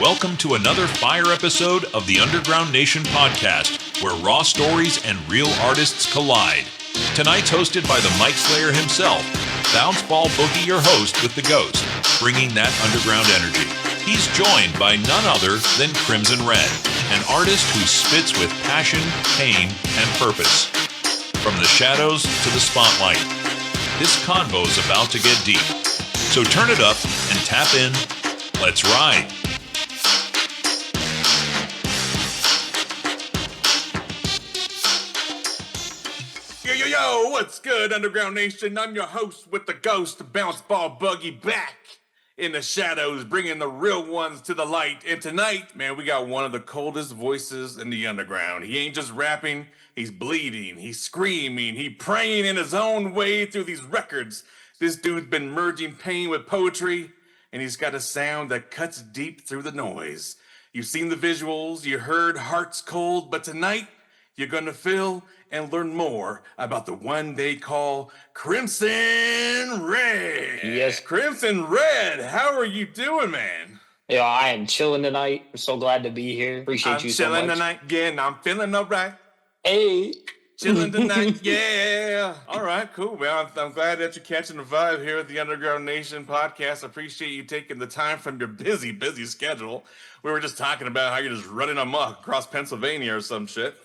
Welcome to another fire episode of the Underground Nation podcast, where raw stories and real artists collide. Tonight's hosted by the Mic Slayer himself, Bounce Ball Boogie, your host with the Ghost, bringing that underground energy. He's joined by none other than Crimson Red, an artist who spits with passion, pain, and purpose. From the shadows to the spotlight, this convo's about to get deep. So turn it up and tap in. Let's ride. Yo, what's good, Underground Nation? I'm your host with the Ghost, Bounce Ball Boogie, back in the shadows, bringing the real ones to the light. And tonight, man, we got one of the coldest voices in the underground. He ain't just rapping, he's bleeding, he's screaming, he's praying in his own way through these records. This dude's been merging pain with poetry, and he's got a sound that cuts deep through the noise. You've seen the visuals, you heard Hearts Cold, but tonight, you're gonna feel and learn more about the one they call Crimson Red. Yes. Crimson Red, how are you doing, man? Yo, I am chilling tonight. I'm so glad to be here. Appreciate you so much. I'm chilling tonight, yeah, and I'm feeling all right. Hey. Chilling tonight, yeah. All right, cool, man. I'm glad that you're catching the vibe here at the Underground Nation podcast. I appreciate you taking the time from your busy schedule. We were just talking about how you're just running amok across Pennsylvania or some shit.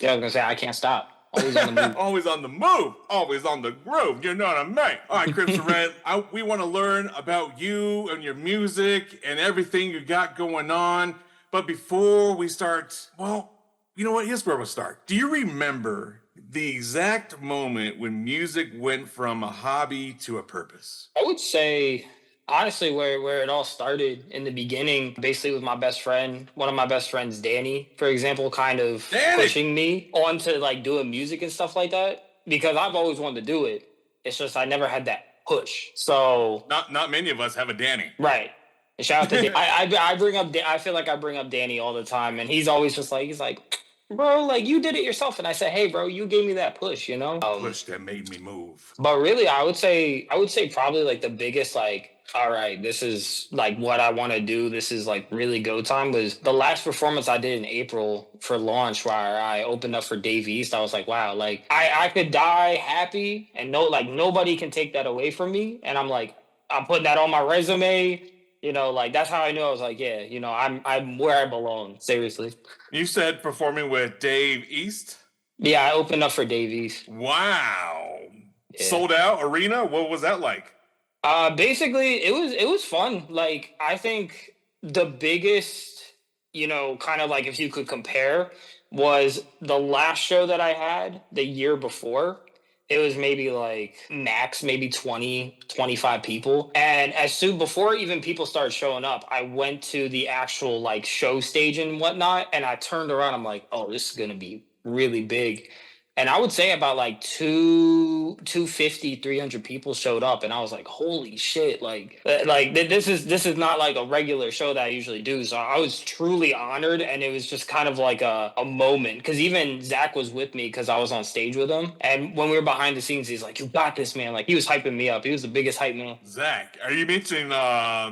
Yeah, I was going to say, I can't stop. Always on the move. Always on the move. Always on the groove. You know what I mean? All right, Crimson Red, we want to learn about you and your music and everything you got going on. But before we start, well, you know what? Here's where we'll start. Do you remember the exact moment when music went from a hobby to a purpose? I would say, honestly, where it all started in the beginning, basically with my best friend, one of my best friends, Danny, for example, kind of pushing me on to like doing music and stuff like that, because I've always wanted to do it. It's just I never had that push. So not many of us have a Danny. Right. And shout out to Danny. I bring up, I feel like I bring up Danny all the time, and he's always just like, he's like, bro, like you did it yourself. And I said, hey, bro, you gave me that push, you know? Push that made me move. But really, I would say probably like the biggest, like, all right, this is like what I want to do. This is like really go time was the last performance I did in April for launch where I opened up for Dave East. I was like, wow, like I could die happy and nobody can take that away from me. And I'm like, I'm putting that on my resume. You know, like that's how I knew. I was like, yeah, you know, I'm where I belong. Seriously. You said performing with Dave East? Yeah, I opened up for Dave East. Wow. Yeah. Sold out arena? What was that like? Basically, it was fun. Like, I think the biggest, you know, kind of like if you could compare was the last show that I had the year before. It was maybe like max, maybe 20, 25 people. And as soon before even people started showing up, I went to the actual like show stage and whatnot. And I turned around. I'm like, oh, this is going to be really big. And I would say about like 250, 300 people showed up. And I was like, holy shit. Like this is not like a regular show that I usually do. So I was truly honored. And it was just kind of like a moment. Because even Zach was with me because I was on stage with him. And when we were behind the scenes, he's like, you got this, man. Like he was hyping me up. He was the biggest hype man. Zach, are you mentioning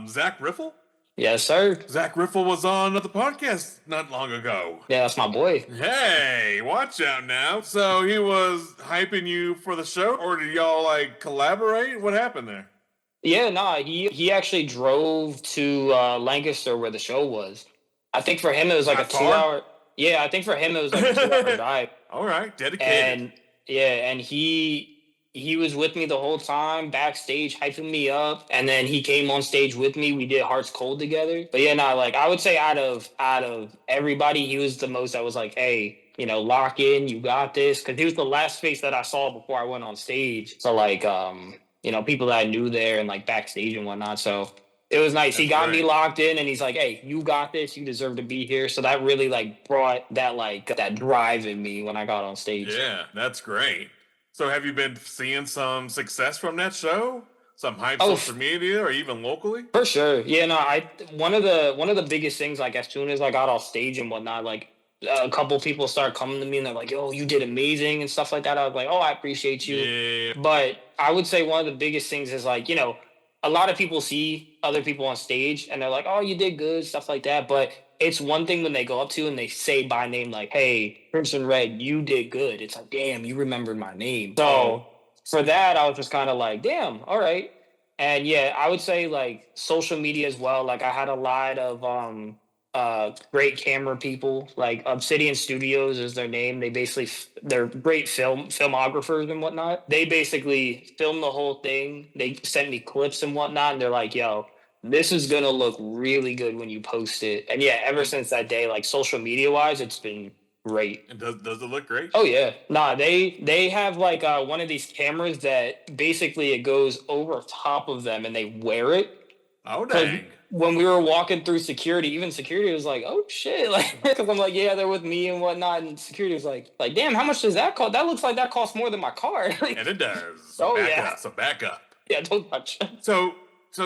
Zach Riffle? Yes, sir. Zach Riffle was on the podcast not long ago. Yeah, that's my boy. Hey, watch out now. So he was hyping you for the show, or did y'all like collaborate? What happened there? Yeah, he actually drove to Lancaster where the show was. I think for him it was like a 2 hour. Yeah, I think for him it was like a 2 hour drive. All right, dedicated. And he was with me the whole time backstage hyping me up, and then he came on stage with me. We did Hearts Cold together. But yeah, like I would say out of everybody, he was the most that was like, hey, you know, lock in, you got this, because he was the last face that I saw before I went on stage. So like you know, people that I knew there and like backstage and whatnot. So it was nice. He got me locked in, and he's like, hey, you got this, you deserve to be here. So that really like brought that like that drive in me when I got on stage. Yeah, that's great. So have you been seeing some success from that show? Some hype social media or even locally? For sure. Yeah, no, one of the biggest things, like as soon as I got off stage and whatnot, like a couple people started coming to me and they're like, yo, you did amazing and stuff like that. I was like, oh, I appreciate you. Yeah. But I would say one of the biggest things is like, you know, a lot of people see other people on stage and they're like, oh, you did good, stuff like that. But it's one thing when they go up to and they say by name, like, hey, Crimson Red, you did good. It's like, damn, you remembered my name. So for that, I was just kind of like, damn, all right. And yeah, I would say like social media as well. Like I had a lot of great camera people, like Obsidian Studios is their name. They basically they're great filmographers and whatnot. They basically filmed the whole thing. They sent me clips and whatnot, and they're like, "Yo, this is gonna look really good when you post it." And yeah, ever since that day, like social media wise, it's been great. And does it look great? Oh yeah, nah. They have like one of these cameras that basically it goes over top of them, and they wear it. Oh dang. When we were walking through security, even security was like, "Oh shit!" Like, because I'm like, "Yeah, they're with me and whatnot," and security was like, "Damn, how much does that cost? That looks like that costs more than my car." And it does. So yeah, So back up. Yeah, don't touch. So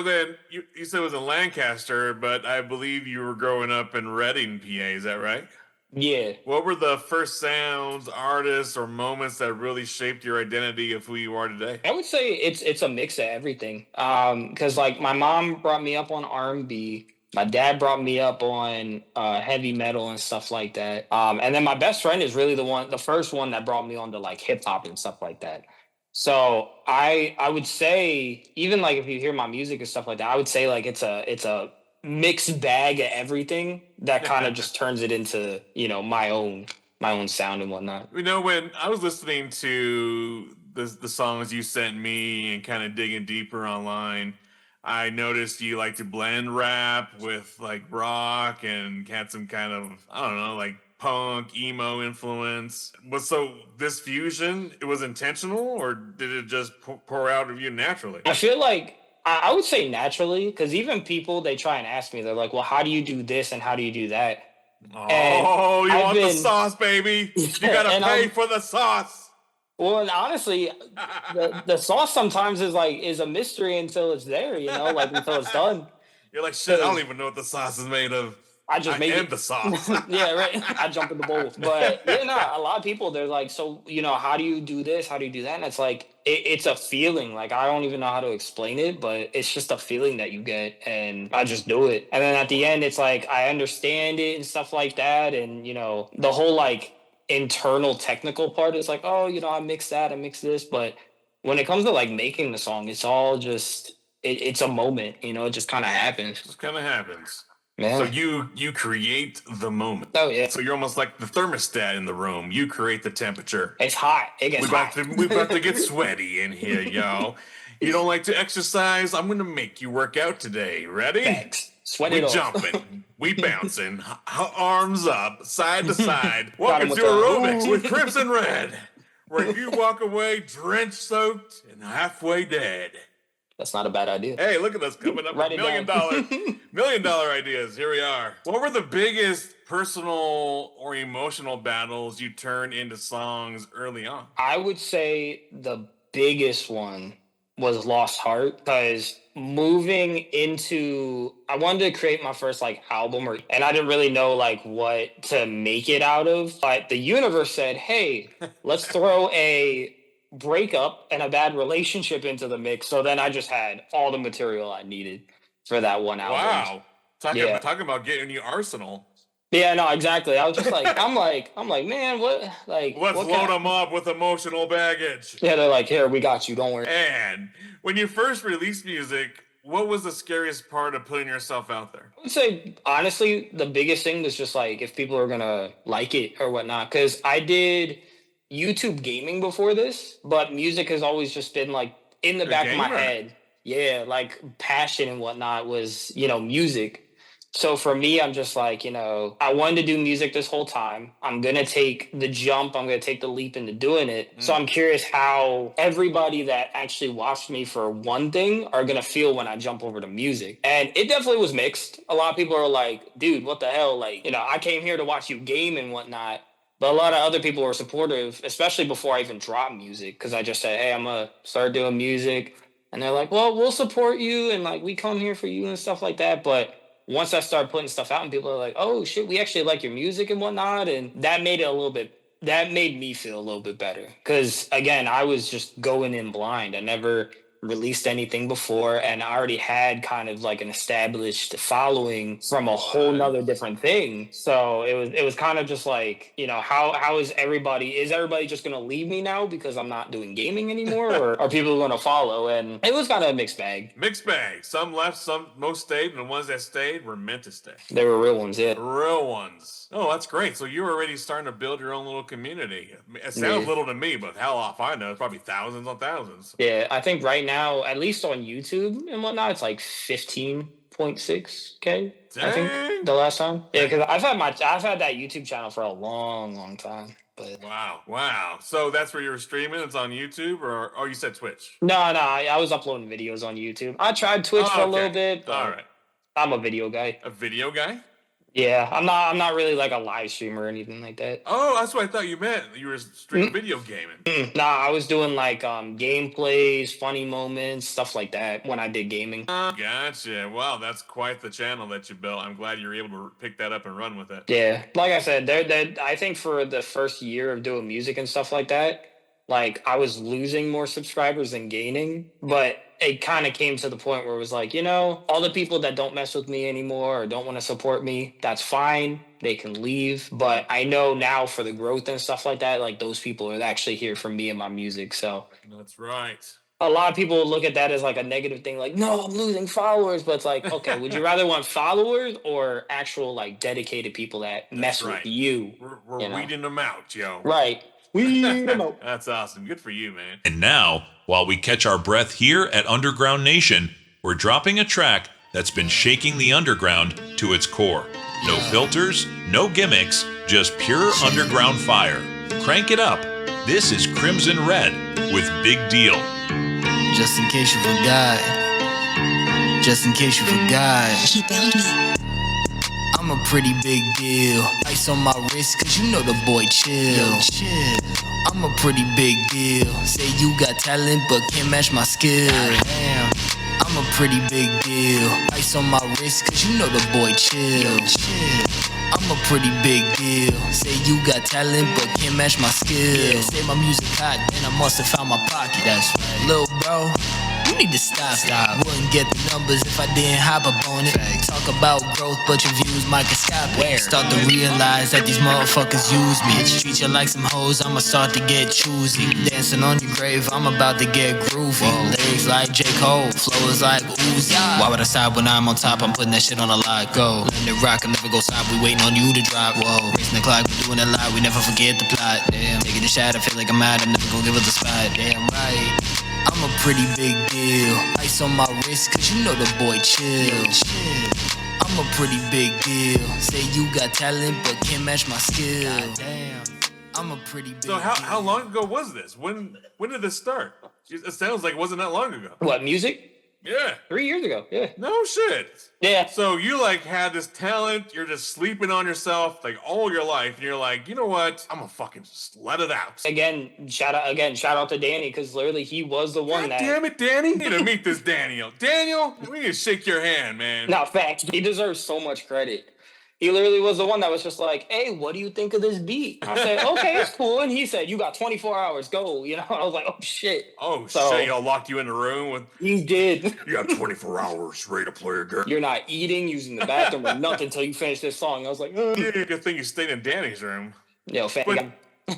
then you said it was in Lancaster, but I believe you were growing up in Reading, PA. Is that right? Yeah. What were the first sounds, artists, or moments that really shaped your identity of who you are today? I would say it's a mix of everything. Because like my mom brought me up on R&B, my dad brought me up on heavy metal and stuff like that. And then my best friend is really the first one that brought me on to like hip hop and stuff like that. So I would say even like if you hear my music and stuff like that, I would say like it's a mixed bag of everything that kind of just turns it into my own sound and whatnot. When I was listening to the songs you sent me and kind of digging deeper online, I noticed you like to blend rap with like rock and had some kind of, I don't know, like punk, emo influence. So this fusion, it was intentional, or did it just pour out of you naturally? I feel like I would say naturally, because even people, they try and ask me, they're like, well, how do you do this and how do you do that? Oh, you want the sauce, baby. You got to pay for the sauce. Well, and honestly, the sauce sometimes is a mystery until it's there, like until it's done. You're like, shit, I don't even know what the sauce is made of. I am the sauce. Yeah, right. I jump in the bowl. But a lot of people, they're like, so, how do you do this? How do you do that? And it's like, it's a feeling. Like, I don't even know how to explain it, but it's just a feeling that you get. And I just do it. And then at the end, it's like, I understand it and stuff like that. And, the whole like internal technical part is like, oh, I mix that, I mix this. But when it comes to like making the song, it's all just, it's a moment, it just kind of happens. It just kind of happens. Yeah. So you create the moment. Oh yeah. So you're almost like the thermostat in the room. You create the temperature. It's hot. It gets hot. We're about to get sweaty in here, yo. You don't like to exercise? I'm gonna make you work out today. Ready? Thanks. Sweat it off. We jumping. We bouncing. Arms up, side to side. Welcome to aerobics with Crimson Red, where you walk away drenched, soaked, and halfway dead. That's not a bad idea. Hey, look at us coming up with $1 million ideas. Here we are. What were the biggest personal or emotional battles you turned into songs early on? I would say the biggest one was Lost Heart, because I wanted to create my first like album, and I didn't really know like what to make it out of. But the universe said, hey, let's throw a breakup and a bad relationship into the mix. So then I just had all the material I needed for that one album. Wow. Talking about getting your arsenal. Yeah, no, exactly. I was just like, I'm like, man, what? Like, let's load them up with emotional baggage. Yeah, they're like, here, we got you. Don't worry. And when you first released music, what was the scariest part of putting yourself out there? I would say, honestly, the biggest thing was just like if people are gonna like it or whatnot. Because I did YouTube gaming before this, but music has always just been like in the back of my head. Yeah, like passion and whatnot was, music. So for me, I'm just like, I wanted to do music this whole time. I'm going to take the jump. I'm going to take the leap into doing it. So I'm curious how everybody that actually watched me for one thing are going to feel when I jump over to music. And it definitely was mixed. A lot of people are like, dude, what the hell? Like, I came here to watch you game and whatnot. But a lot of other people were supportive, especially before I even dropped music, because I just said, hey, I'm going to start doing music. And they're like, well, we'll support you. And like, we come here for you and stuff like that. But once I started putting stuff out and people are like, oh shit, we actually like your music and whatnot. And that made me feel a little bit better. Cause again, I was just going in blind. I never released anything before, and I already had kind of like an established following from a whole nother different thing. So it was kind of just like, how is everybody just gonna leave me now because I'm not doing gaming anymore, or are people gonna follow? And it was kind of a mixed bag. Mixed bag. Some left, most stayed, and the ones that stayed were meant to stay. They were real ones, yeah. Real ones. Oh, that's great. So you're already starting to build your own little community. It sounds little to me, but hell off I know. It's probably thousands on thousands. Yeah, I think right now, at least on YouTube and whatnot, it's like 15.6K. I think the last time. Yeah, because I've had that YouTube channel for a long time. But wow. So that's where you were streaming? It's on YouTube, or you said Twitch? No, I was uploading videos on YouTube. I tried Twitch for a little bit, but all right. I'm a video guy. A video guy? Yeah, I'm not really like a live streamer or anything like that. Oh, that's what I thought you meant. You were streaming video gaming. Nah, I was doing like gameplays, funny moments, stuff like that when I did gaming. Gotcha. Wow, that's quite the channel that you built. I'm glad you were able to pick that up and run with it. Yeah, like I said, I think for the first year of doing music and stuff like that, like I was losing more subscribers than gaining, but it kind of came to the point where it was like, all the people that don't mess with me anymore or don't want to support me, that's fine. They can leave. But I know now for the growth and stuff like that, like those people are actually here for me and my music. So that's right. A lot of people look at that as like a negative thing, like, no, I'm losing followers. But it's like, okay, would you rather want followers or actual like dedicated people that mess with you? We're weeding them out, yo. Right. That's awesome. Good for you, man. And now, while we catch our breath here at Underground Nation, we're dropping a track that's been shaking the underground to its core. No filters, no gimmicks, just pure underground fire. Crank it up. This is Crimson Red with Big Deal. Just in case you forgot. Just in case you forgot. He found me. I'm a pretty big deal. Ice on my wrist, cause you know the boy chill. I'm a pretty big deal. Say you got talent, but can't match my skill. Damn. I'm a pretty big deal. Ice on my wrist, cause you know the boy chill. I'm a pretty big deal. Say you got talent, but can't match my skill. Say my music hot, then I must have found my pocket. That's right. Lil' bro, you need to stop. Wouldn't get the numbers if I didn't hop up on it. Talk about growth, but your views microscopic. Start to realize that these motherfuckers use me. Treat you like some hoes, I'ma start to get choosy. Dancing on your grave, I'm about to get groovy. Lyrics like J. Cole, flow is like Uzi. Why would I stop when I'm on top? I'm putting that shit on a lot. Go, let it rock, I'll never go stop. We waiting on you to drop. Whoa, racing the clock, we doing a lot. We never forget the plot. Damn, taking a shot, I feel like I'm out. I'm never gonna give it the spot. Damn right. I'm a pretty big deal. Ice on my wrist, cause you know the boy chill. I'm a pretty big deal. Say you got talent, but can't match my skill. Damn. I'm a pretty big deal. So how long ago was this? When did this start? It sounds like it wasn't that long ago. What, music? Yeah. 3 years ago, yeah. No shit. Yeah. So you like had this talent, you're just sleeping on yourself like all your life, and you're like, you know what? I'm gonna fucking just let it out. Shout out to Danny, because literally he was the one that... Damn it, Danny. You need to meet this Daniel. Daniel, we need to shake your hand, man. No, facts. He deserves so much credit. He literally was the one that was just like, hey, what do you think of this beat? I said, okay, it's cool. And he said, you got 24 hours, go. I was like, oh, shit. Oh, shit, y'all locked you in the room with... He did. You got 24 hours ready to play again. You're not eating, using the bathroom, or nothing until you finish this song. I was like, Yeah, good thing you stayed in Danny's room. Yo,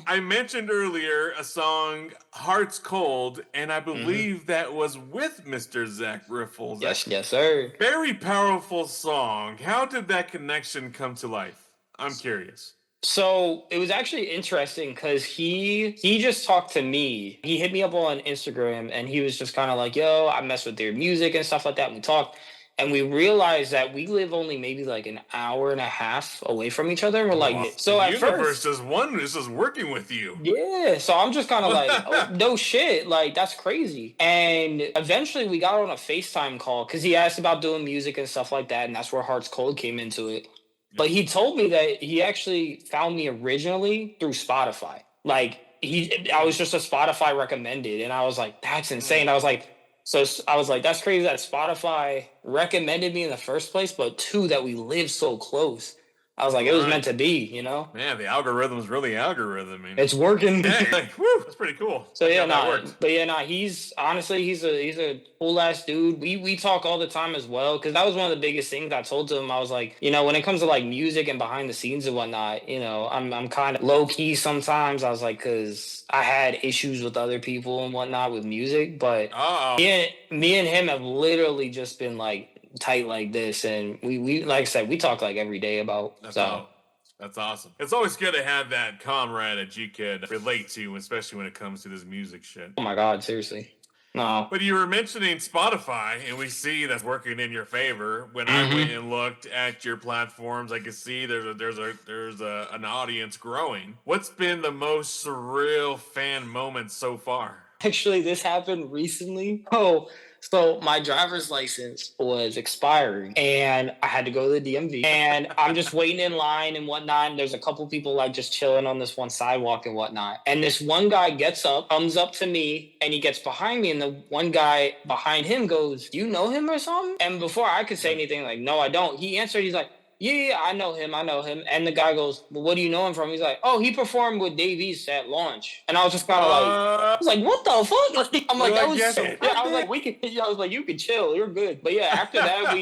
I mentioned earlier a song, Heart's Cold, and I believe that was with Mr. Zach Riffles. Yes, sir. Very powerful song. How did that connection come to life? I'm curious. So it was actually interesting because he just talked to me. He hit me up on Instagram and he was just kind of like, yo, I mess with your music and stuff like that. And we talked. And we realized that we live only maybe like an hour and a half away from each other. And we're like, so at first, is working with you. Yeah. So I'm just kind of like, oh, no shit. Like, that's crazy. And eventually we got on a FaceTime call because he asked about doing music and stuff like that. And that's where Heart's Cold came into it. But he told me that he actually found me originally through Spotify. Like, I was just a Spotify recommended. And I was like, that's insane. I was like, that's crazy that Spotify recommended me in the first place, but two, that we live so close. I was like, it was meant to be, you know? Man, the algorithm's really algorithming. It's working. Hey, woo, that's pretty cool. So yeah, that worked. he's honestly he's a cool ass dude. We talk all the time as well, because that was one of the biggest things I told him. I was like, you know, when it comes to like music and behind the scenes and whatnot, you know, I'm kind of low key sometimes. I was like, because I had issues with other people and whatnot with music, but me and him have literally just been like tight like this, and we like I said, we talk like every day about That's awesome. It's always good to have that comrade that you could relate to, especially when it comes to this music shit. Oh my God, seriously. No. But you were mentioning Spotify, and we see that's working in your favor. When I went and looked at your platforms, I could see there's an audience growing. What's been the most surreal fan moment so far? Actually, this happened recently. So my driver's license was expiring and I had to go to the DMV, and I'm just waiting in line and whatnot. And there's a couple people like just chilling on this one sidewalk and whatnot. And this one guy gets up, comes up to me, and he gets behind me. And the one guy behind him goes, "Do you know him or something?" And before I could say anything, like, "No, I don't," he answered, he's like, yeah, I know him. And the guy goes, "Well, what do you know him from?" He's like, "Oh, he performed with Dave East at launch." And I was just kind of I was like, "What the fuck?" Like, I'm like, that was so, yeah, I was like, I was like, you can chill, you're good. But yeah, after that,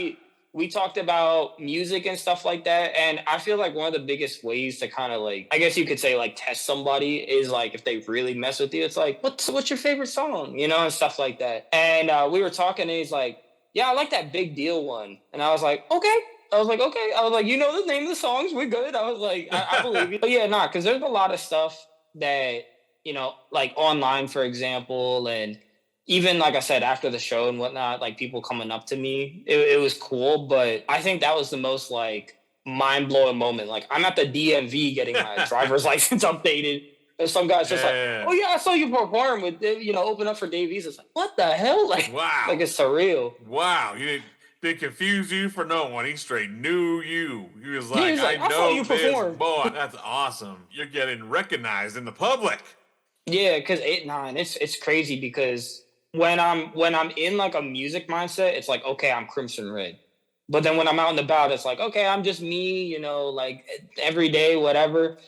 we talked about music and stuff like that. And I feel like one of the biggest ways to kind of like, I guess you could say like test somebody is like, if they really mess with you, it's like, what's your favorite song? You know, and stuff like that. And we were talking and he's like, "Yeah, I like that Big Deal one." And I was like, okay. I was like, okay. I was like, you know the name of the songs? We're good. I was like, I believe you. But yeah, because there's a lot of stuff that, you know, like online, for example, and even like I said, after the show and whatnot, like people coming up to me, it was cool. But I think that was the most like mind-blowing moment. Like I'm at the DMV getting my driver's license updated. And some guy's just like, "Oh yeah, I saw you perform with, you know, open up for Dave East." It's like, what the hell? Like, wow. Like it's surreal. Wow. Didn't confuse you for no one. He straight knew you. He was like, I know saw you this perform. Boy, that's awesome. You're getting recognized in the public. Yeah, because it's crazy because when I'm in like a music mindset, it's like, okay, I'm Crimson Red. But then when I'm out and about, it's like, okay, I'm just me, you know, like every day, whatever.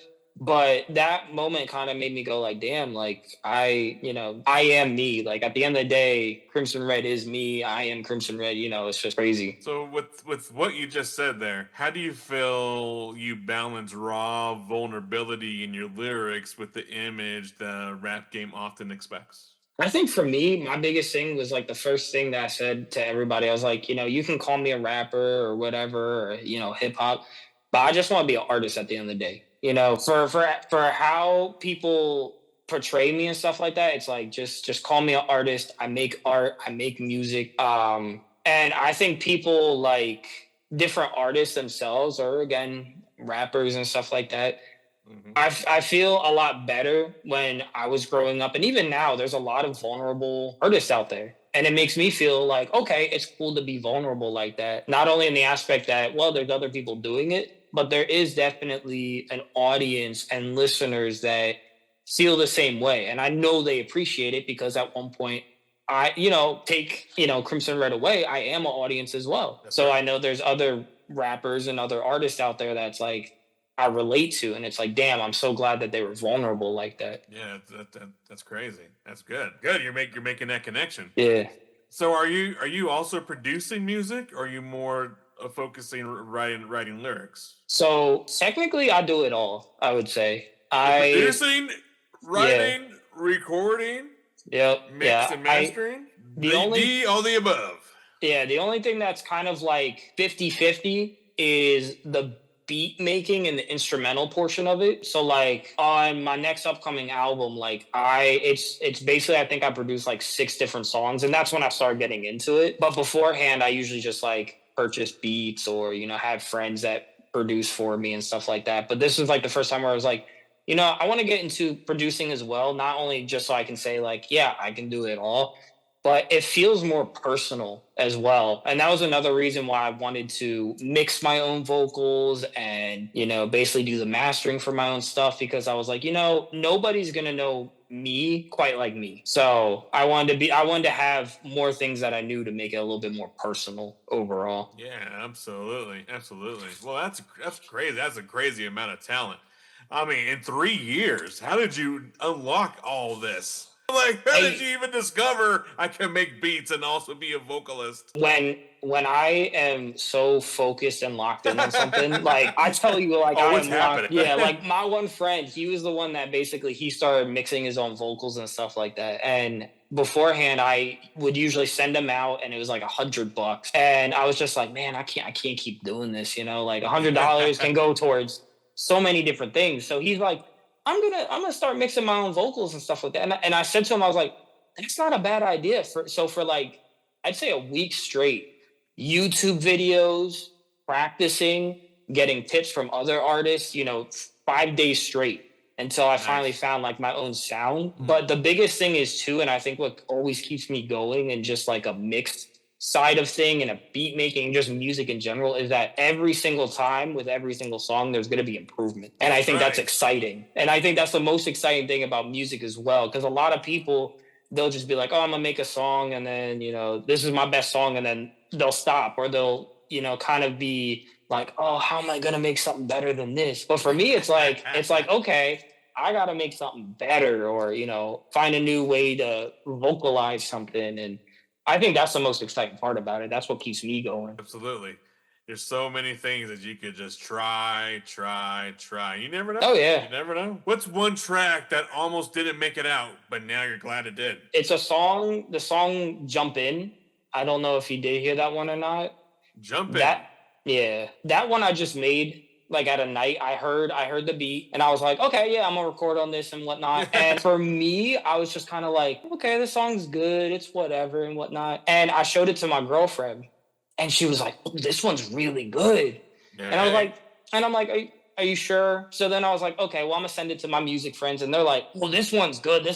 But that moment kind of made me go like, damn, like I am me. Like at the end of the day, Crimson Red is me. I am Crimson Red. You know, it's just crazy. So with what you just said there, how do you feel you balance raw vulnerability in your lyrics with the image the rap game often expects? I think for me, my biggest thing was like the first thing that I said to everybody. I was like, you know, you can call me a rapper or whatever, or, you know, hip hop, but I just want to be an artist at the end of the day. You know, for how people portray me and stuff like that, it's like just call me an artist. I make art, I make music. And I think people like different artists themselves, or again, rappers and stuff like that. Mm-hmm. I feel a lot better when I was growing up, and even now, there's a lot of vulnerable artists out there. And it makes me feel like, okay, it's cool to be vulnerable like that. Not only in the aspect that, well, there's other people doing it, but there is definitely an audience and listeners that feel the same way. And I know they appreciate it because at one point I, you know, take, you know, Crimson Red away, I am an audience as well. That's so right. I know there's other rappers and other artists out there that's like, I relate to, and it's like, damn, I'm so glad that they were vulnerable like that. Yeah, that's crazy. That's good. Good, you're making that connection. Yeah. So are you also producing music, or are you more focusing writing lyrics? So technically, I do it all. I would say producing, writing, recording, mix and mastering. All the above. Yeah, the only thing that's kind of like 50-50 is the beat making and the instrumental portion of it. So like on my next upcoming album, like it's basically, I think I produced like 6 different songs, and that's when I started getting into it. But beforehand, I usually just like purchase beats or, you know, have friends that produce for me and stuff like that. But this was like the first time where I was like, you know, I want to get into producing as well, not only just so I can say like, yeah, I can do it all, but it feels more personal as well. And that was another reason why I wanted to mix my own vocals and, basically do the mastering for my own stuff, because I was like, nobody's going to know me quite like me. So I wanted to have more things that I knew to make it a little bit more personal overall. Yeah, absolutely. Absolutely. Well, that's crazy. That's a crazy amount of talent. I mean, in 3 years, how did you unlock all this? Like, how did you even discover I can make beats and also be a vocalist? When I am so focused and locked in on something, like I tell you, like Oh, I what's am happening? locked. Yeah, like my one friend, he was the one that basically he started mixing his own vocals and stuff like that. And beforehand, I would usually send him out, and it was like $100. And I was just like, man, I can't keep doing this. Like $100 can go towards so many different things. So he's like, I'm gonna start mixing my own vocals and stuff like that. And I said to him, I was like, that's not a bad idea. For like, I'd say a week straight, YouTube videos, practicing, getting tips from other artists, 5 days straight until I finally found like my own sound. But the biggest thing is too, and I think what always keeps me going and just like a mixed side of thing and a beat making, just music in general, is that every single time with every single song, there's going to be improvement. And I think that's exciting. And I think that's the most exciting thing about music as well. Because a lot of people, they'll just be like, oh, I'm gonna make a song and then, this is my best song. And then they'll stop, or they'll, kind of be like, oh, how am I going to make something better than this? But for me, it's like, okay, I got to make something better, or, find a new way to vocalize something. And I think that's the most exciting part about it. That's what keeps me going. Absolutely. There's so many things that you could just try. You never know. Oh, yeah. You never know. What's one track that almost didn't make it out, but now you're glad it did? It's a song, the song Jump In. I don't know if you did hear that one or not. Jump In. That one I just made like at a night. I heard the beat and I was like, okay, yeah, I'm gonna record on this and whatnot. And for me, I was just kind of like, okay, this song's good, it's whatever and whatnot. And I showed it to my girlfriend and she was like, oh, this one's really good. And I was like, I'm like, are you sure? So then I was like, okay, well, I'm gonna send it to my music friends, and they're like, well, this one's good.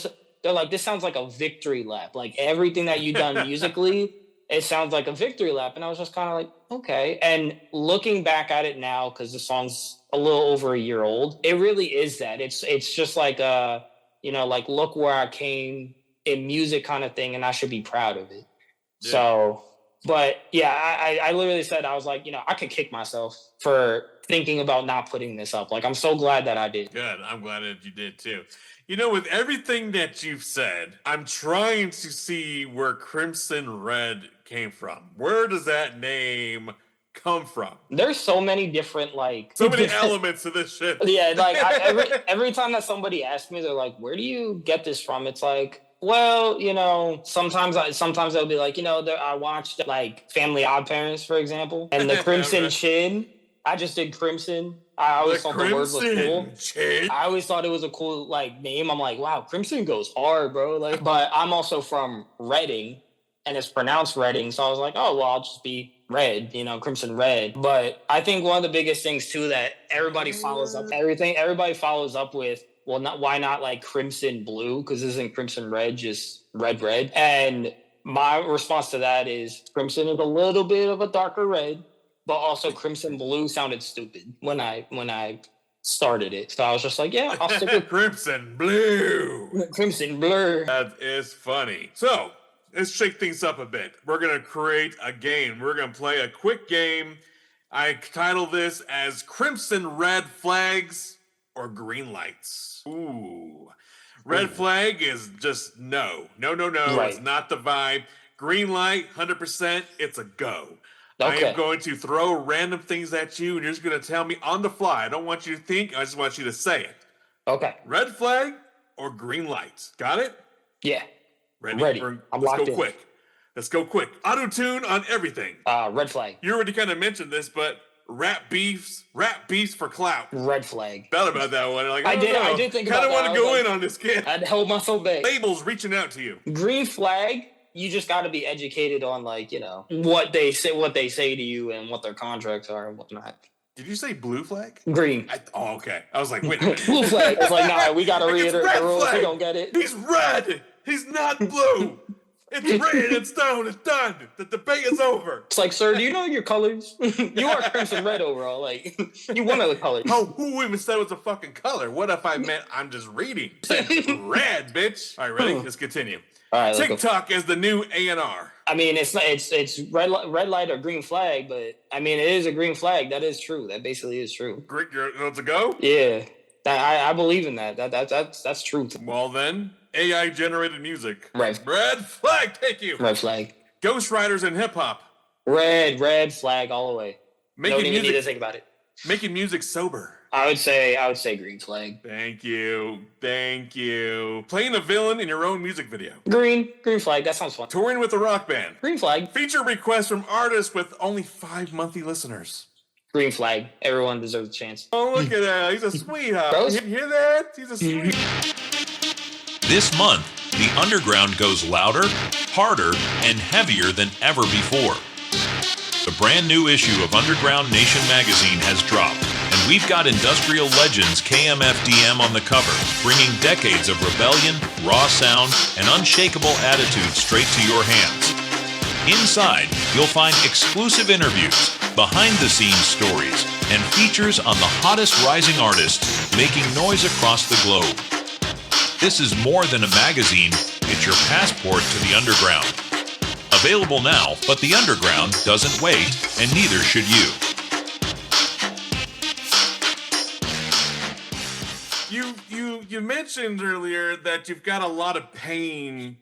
They're like, this sounds like a victory lap. Like everything that you've done musically, it sounds like a victory lap. And I was just kind of like, okay. And looking back at it now, because the song's a little over a year old, it really is that. It's just like like look where I came in music kind of thing, and I should be proud of it. Yeah. So, but yeah, I literally said, I was like, I could kick myself for thinking about not putting this up. Like, I'm so glad that I did. Good. I'm glad that you did too. With everything that you've said, I'm trying to see where Crimson Red came from. Where does that name come from? There's so many different, so many elements to this shit. Yeah, like every time that somebody asks me, they're like, where do you get this from? It's like, well, sometimes they'll be like, I watched like Family Odd Parents, for example, and the Crimson Chin. I just did Crimson. I always thought the word was cool. Chin. I always thought it was a cool name. I'm like, wow, Crimson goes hard, bro. But I'm also from Reading, and it's pronounced Reading, so I was like, oh well, I'll just be Red, Crimson Red. But I think one of the biggest things too that everybody follows up with, well, why not like Crimson Blue? Because isn't Crimson Red just red? And my response to that is Crimson is a little bit of a darker red. But also Crimson Blue sounded stupid when I started it. So I was just like, yeah, I'll stick with Crimson Blue. Crimson Blue. That is funny. So let's shake things up a bit. We're going to create a game. We're going to play a quick game. I title this as Crimson Red Flags or Green Lights. Ooh. Red flag is just no. No. Right. It's not the vibe. Green light, 100%, it's a go. Okay. I am going to throw random things at you, and you're just going to tell me on the fly. I don't want you to think. I just want you to say it. Okay. Red flag or green lights? Got it? Yeah. Ready. Let's go quick. Auto-tune on everything. Red flag. You already kind of mentioned this, but rap beefs for clout. Red flag. Thought about that one. I did think about that. Kind of want to go in on this kid. I'd hold myself back. Labels reaching out to you. Green flag. You just got to be educated on what they say to you and what their contracts are and whatnot. Did you say blue flag? Green. Okay. I was like, wait a minute. Blue flag. It's like, nah, we got to reiterate the rules. We don't get it. He's red. He's not blue. It's written in stone. It's done. The debate is over. It's like, sir, do you know your colors? You are crimson red overall. Like, you one of the colors. Oh, who even said it was a fucking color? What if I meant I'm just reading? Said red, bitch. All right, ready? Let's continue. All right, TikTok is the new A&R. I mean, it's not. It's red light or green flag, but I mean, it is a green flag. That is true. That basically is true. Great, let's go. Yeah, I believe in that. That's truth. Well then, AI generated music. Red flag. Thank you. Red flag. Ghostwriters in hip hop. Red flag all the way. Making Don't even music, need to think about it. Making music sober. I would say green flag. Thank you. Playing a villain in your own music video. Green flag. That sounds fun. Touring with a rock band. Green flag. Feature requests from artists with only 5 monthly listeners. Green flag. Everyone deserves a chance. Oh, look at that. He's a sweetheart. You hear that? He's a sweetheart. This month, the underground goes louder, harder, and heavier than ever before. The brand new issue of Underground Nation magazine has dropped, and we've got industrial legends KMFDM on the cover, bringing decades of rebellion, raw sound, and unshakable attitude straight to your hands. Inside, you'll find exclusive interviews, behind-the-scenes stories, and features on the hottest rising artists making noise across the globe. This is more than a magazine, it's your passport to the underground. Available now, but the underground doesn't wait, and neither should you. You mentioned earlier that you've got a lot of pain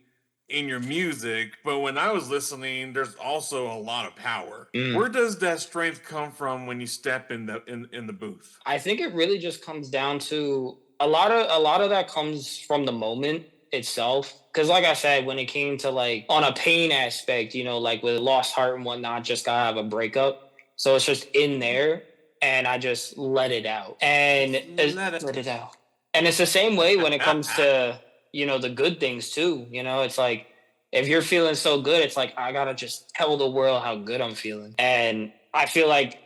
in your music, but when I was listening, there's also a lot of power. Where does that strength come from when you step in the booth? I think it really just comes down to a lot of that comes from the moment itself. Because like I said, when it came to like on a pain aspect, you know, like with lost heart and whatnot, just gotta have a breakup. So it's just in there and I just let it out. And let it out. And it's the same way when it comes to, you know, the good things too. You know, it's like if you're feeling so good, it's like I gotta just tell the world how good I'm feeling. And I feel like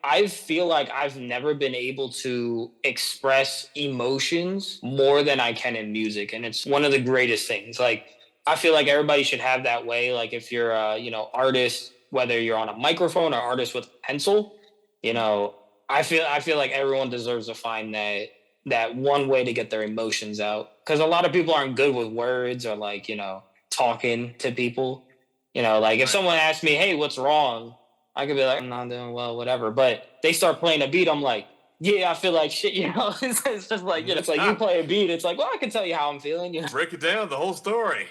I feel like I've never been able to express emotions more than I can in music. And it's one of the greatest things. Like, I feel like everybody should have that way. Like if you're a, you know, artist, whether you're on a microphone or artist with a pencil, you know, I feel like everyone deserves to find that one way to get their emotions out. Because a lot of people aren't good with words or like, you know, talking to people. You know, like if someone asks me, hey, what's wrong? I could be like, I'm not doing well, whatever. But they start playing a beat, I'm like, yeah, I feel like shit, you know? It's just like, you know, it's like you play a beat, it's like, well, I can tell you how I'm feeling, you know? Break it down, the whole story.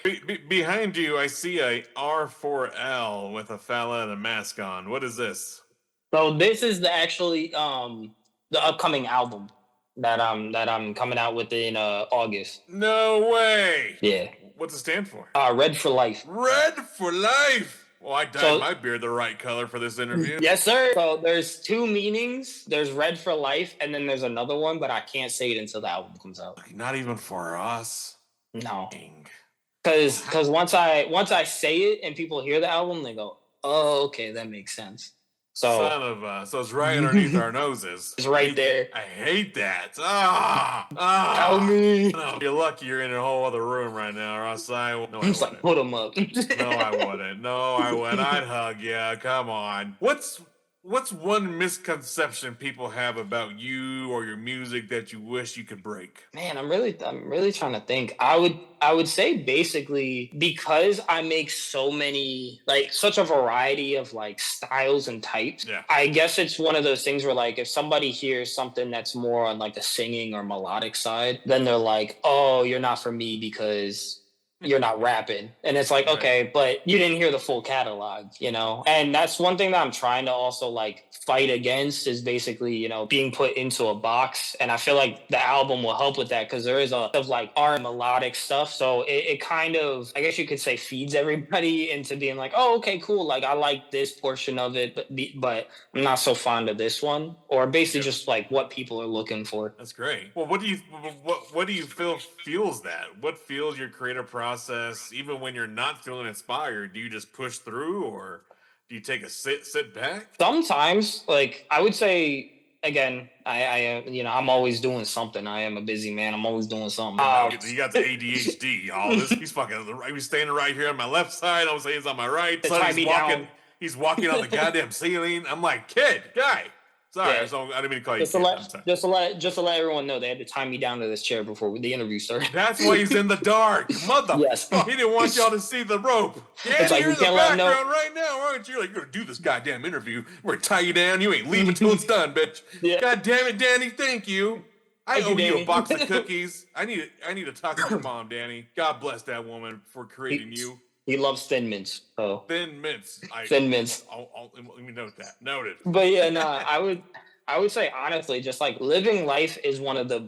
Behind you, I see a R4L with a fella and a mask on. What is this? So this is actually the upcoming album that I'm coming out with in August. No way. Yeah. What's it stand for? Red for Life. Red for Life. Well, I dyed my beard the right color for this interview. Yes, sir. So there's 2 meanings. There's Red for Life, and then there's another one, but I can't say it until the album comes out. Not even for us. No. Because once I say it and people hear the album, they go, "Oh, okay, that makes sense." So son of a, so it's right underneath our noses. It's right there. I hate that. Tell me. No, you're lucky you're in a whole other room right now, or else I wouldn't. It's like, put them up. No, I wouldn't. I'd hug you. Come on. What's one misconception people have about you or your music that you wish you could break? Man, I'm really trying to think. I would say basically because I make so many, like such a variety of like styles and types. Yeah. I guess it's one of those things where like if somebody hears something that's more on like the singing or melodic side, then they're like, "Oh, you're not for me because you're not rapping." And it's like, okay, but you didn't hear the full catalog, you know? And that's one thing that I'm trying to also like fight against is basically, you know, being put into a box. And I feel like the album will help with that because there is a lot of like art melodic stuff. So it kind of, I guess you could say, feeds everybody into being like, oh, okay, cool. Like I like this portion of it, but I'm not so fond of this one. Or basically just like what people are looking for. That's great. Well, what do you feel fuels that? What fuels your creative process? Even when you're not feeling inspired, do you just push through, or do you take a sit back? Sometimes, like I would say again, I'm always doing something. I am a busy man. I'm always doing something. He got the ADHD. All this, he's fucking. He's standing right here on my left side. I'm saying he's on my right. To So tie he's me walking. down. He's walking on the goddamn ceiling. I'm like, guy. Sorry, Yeah. So I didn't mean to call you Just to kid. let I'm sorry. just to let everyone know, they had to tie me down to this chair before the interview started. That's why he's in the dark, mother. Yes. He didn't want y'all to see the rope. Yeah, It's like, you're we in the can't let him know. background right now, aren't you? You're like, you're gonna do this goddamn interview. We're gonna tie you down. You ain't leaving till it's done, bitch. Yeah. God damn it, Danny. Thank you. I Thank you, owe you a Danny. box of cookies. I need to talk to your mom, Danny. God bless that woman for creating you. He loves Thin Mints. Oh, Thin Mints. Thin Mints. Let me note that. Noted. But yeah, no, I would say honestly, just like living life is one of the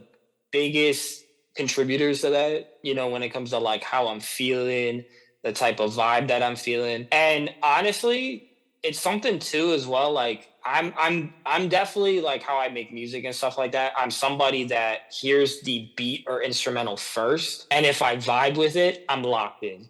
biggest contributors to that, when it comes to like how I'm feeling, the type of vibe that I'm feeling. And honestly, it's something too as well. Like I'm definitely like how I make music and stuff like that. I'm somebody that hears the beat or instrumental first. And if I vibe with it, I'm locked in.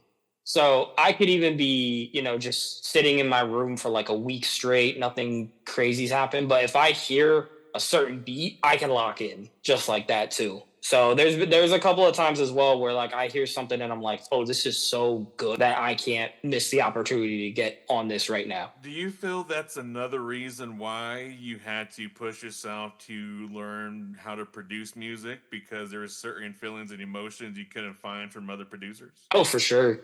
So I could even be, just sitting in my room for like a week straight, nothing crazy's happened. But if I hear a certain beat, I can lock in just like that too. So there's a couple of times as well where like I hear something and I'm like, oh, this is so good that I can't miss the opportunity to get on this right now. Do you feel that's another reason why you had to push yourself to learn how to produce music, because there were certain feelings and emotions you couldn't find from other producers? Oh, for sure.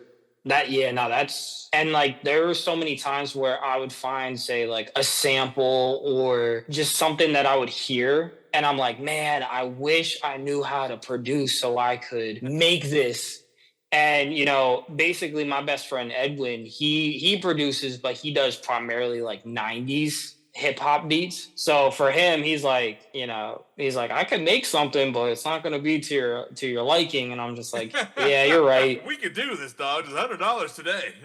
And like there were so many times where I would find, say, like a sample or just something that I would hear. And I'm like, man, I wish I knew how to produce so I could make this. And, basically my best friend, Edwin, he produces, but he does primarily like 90s hip hop beats. So for him, he's like, I could make something, but it's not going to be to your liking. And I'm just like, yeah, you're right. We could do this, dog. It's $100 today.